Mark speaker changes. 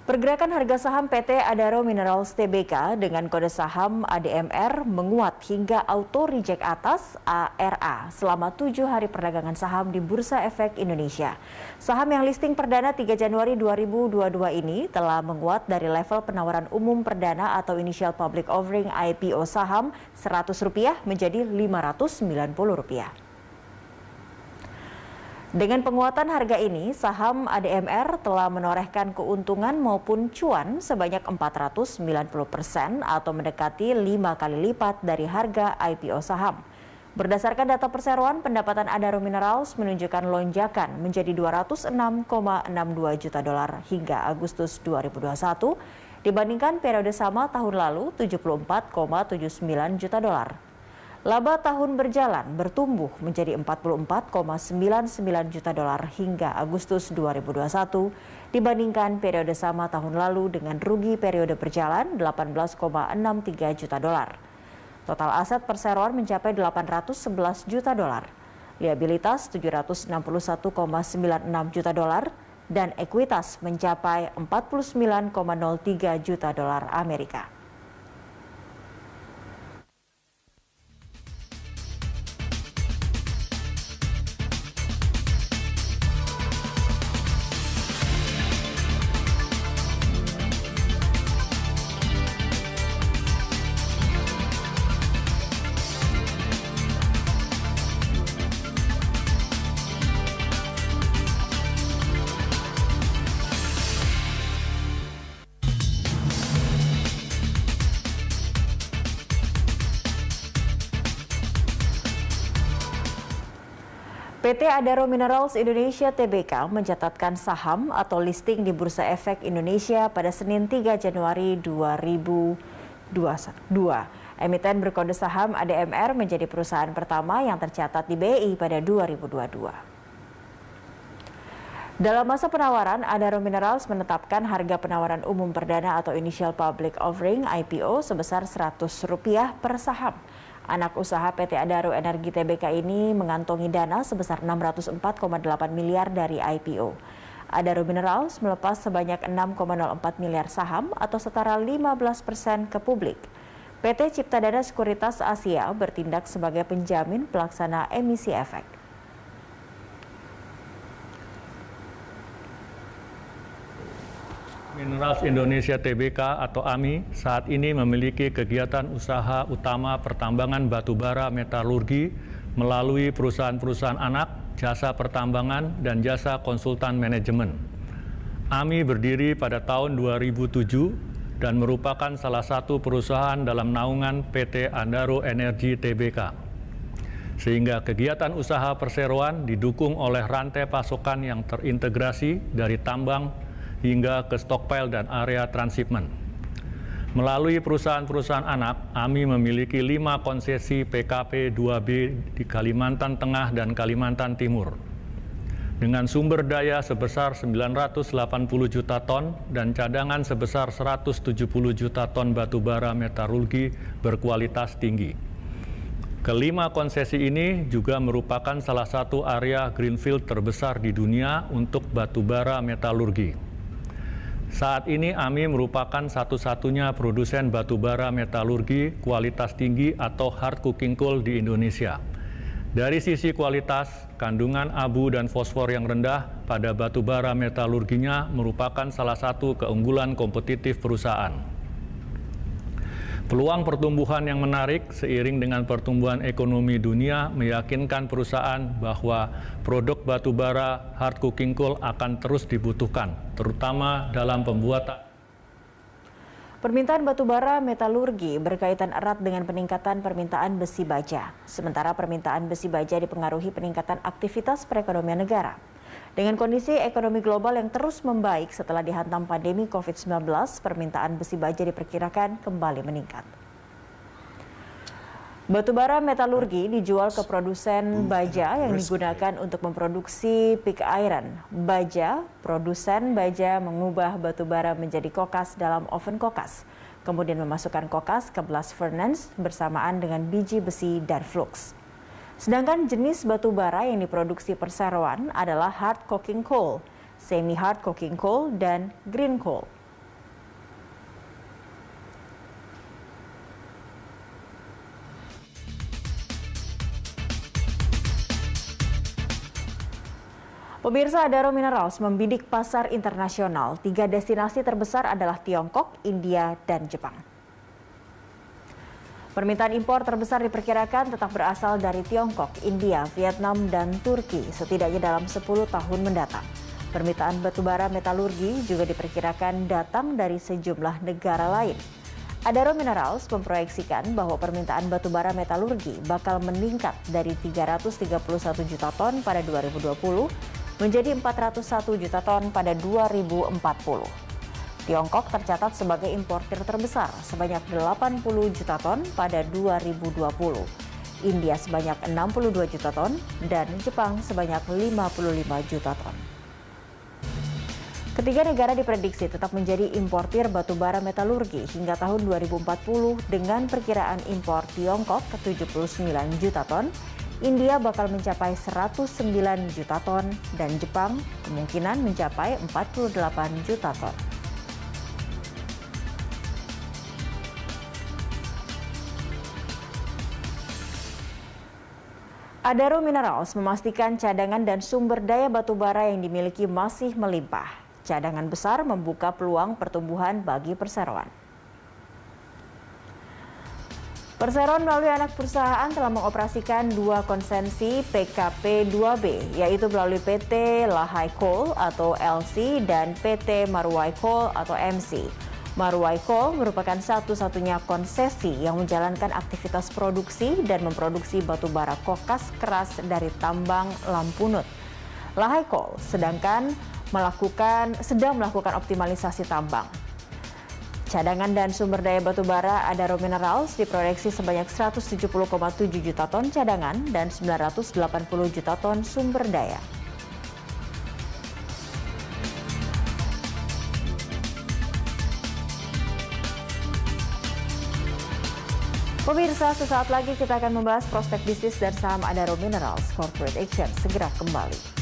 Speaker 1: Pergerakan harga saham PT Adaro Minerals Tbk dengan kode saham ADMR menguat hingga auto reject atas ARA selama 7 hari perdagangan saham di Bursa Efek Indonesia. Saham yang listing perdana 3 Januari 2022 ini telah menguat dari level penawaran umum perdana atau Initial Public Offering IPO saham Rp100 menjadi Rp590. Dengan penguatan harga ini, saham ADMR telah menorehkan keuntungan maupun cuan sebanyak 490% atau mendekati 5 kali lipat dari harga IPO saham. Berdasarkan data perseroan, pendapatan Adaro Minerals menunjukkan lonjakan menjadi $206,62 juta hingga Agustus 2021 dibandingkan periode sama tahun lalu $74,79 juta. Laba tahun berjalan bertumbuh menjadi $44,99 juta hingga Agustus 2021 dibandingkan periode sama tahun lalu dengan rugi periode berjalan $18,63 juta. Total aset perseroan mencapai $811 juta, liabilitas $761,96 juta dan ekuitas mencapai $49,03 juta Amerika. PT Adaro Minerals Indonesia Tbk mencatatkan saham atau listing di Bursa Efek Indonesia pada Senin 3 Januari 2022. Emiten berkode saham ADMR menjadi perusahaan pertama yang tercatat di BI pada 2022. Dalam masa penawaran, Adaro Minerals menetapkan harga penawaran umum perdana atau Initial Public Offering IPO sebesar Rp100 per saham. Anak usaha PT Adaro Energi Tbk ini mengantongi dana sebesar 604,8 miliar dari IPO. Adaro Minerals melepas sebanyak 6,04 miliar saham atau setara 15% ke publik. PT Ciptadana Sekuritas Asia bertindak sebagai penjamin pelaksana emisi efek.
Speaker 2: Minerals Indonesia Tbk atau AMI saat ini memiliki kegiatan usaha utama pertambangan batubara metalurgi melalui perusahaan-perusahaan anak, jasa pertambangan, dan jasa konsultan manajemen. AMI berdiri pada tahun 2007 dan merupakan salah satu perusahaan dalam naungan PT Adaro Energi Tbk. Sehingga kegiatan usaha perseroan didukung oleh rantai pasokan yang terintegrasi dari tambang hingga ke stockpile dan area transshipment. Melalui perusahaan-perusahaan anak, AMI memiliki 5 konsesi PKP 2B di Kalimantan Tengah dan Kalimantan Timur. Dengan sumber daya sebesar 980 juta ton dan cadangan sebesar 170 juta ton batubara metalurgi berkualitas tinggi. Kelima konsesi ini juga merupakan salah satu area greenfield terbesar di dunia untuk batubara metalurgi. Saat ini AMI merupakan satu-satunya produsen batubara metalurgi kualitas tinggi atau hard coking coal di Indonesia. Dari sisi kualitas, kandungan abu dan fosfor yang rendah pada batubara metalurginya merupakan salah satu keunggulan kompetitif perusahaan. Peluang pertumbuhan yang menarik seiring dengan pertumbuhan ekonomi dunia meyakinkan perusahaan bahwa produk batubara hard coking coal akan terus dibutuhkan, terutama dalam pembuatan.
Speaker 1: Permintaan batubara metalurgi berkaitan erat dengan peningkatan permintaan besi baja. Sementara permintaan besi baja dipengaruhi peningkatan aktivitas perekonomian negara. Dengan kondisi ekonomi global yang terus membaik setelah dihantam pandemi COVID-19, permintaan besi baja diperkirakan kembali meningkat. Batubara metalurgi dijual ke produsen baja yang digunakan untuk memproduksi pig iron. Produsen baja mengubah batubara menjadi kokas dalam oven kokas, kemudian memasukkan kokas ke blast furnace bersamaan dengan biji besi dan flux. Sedangkan jenis batubara yang diproduksi perseroan adalah hard coking coal, semi hard coking coal, dan green coal. Pemirsa, Adaro Minerals membidik pasar internasional. 3 destinasi terbesar adalah Tiongkok, India, dan Jepang. Permintaan impor terbesar diperkirakan tetap berasal dari Tiongkok, India, Vietnam, dan Turki setidaknya dalam 10 tahun mendatang. Permintaan batubara metalurgi juga diperkirakan datang dari sejumlah negara lain. Adaro Minerals memproyeksikan bahwa permintaan batubara metalurgi bakal meningkat dari 331 juta ton pada 2020 menjadi 401 juta ton pada 2040. Tiongkok tercatat sebagai importir terbesar sebanyak 80 juta ton pada 2020. India sebanyak 62 juta ton dan Jepang sebanyak 55 juta ton. Ketiga negara diprediksi tetap menjadi importir batubara metalurgi hingga tahun 2040 dengan perkiraan impor Tiongkok ke 79 juta ton, India bakal mencapai 109 juta ton, dan Jepang kemungkinan mencapai 48 juta ton. Adaro Minerals memastikan cadangan dan sumber daya batubara yang dimiliki masih melimpah. Cadangan besar membuka peluang pertumbuhan bagi perseroan. Perseroan melalui anak perusahaan telah mengoperasikan 2 konsensi PKP 2B, yaitu melalui PT Lahai Coal atau LC dan PT Marwai Coal atau MC. Marwai Coal merupakan satu-satunya konsesi yang menjalankan aktivitas produksi dan memproduksi batubara kokas keras dari tambang Lampunut. Lahai Coal sedang melakukan optimalisasi tambang. Cadangan dan sumber daya batubara Adaro Minerals diproyeksi sebanyak 170,7 juta ton cadangan dan 980 juta ton sumber daya. Pemirsa, sesaat lagi kita akan membahas prospek bisnis dan saham Adaro Minerals. Corporate Action segera kembali.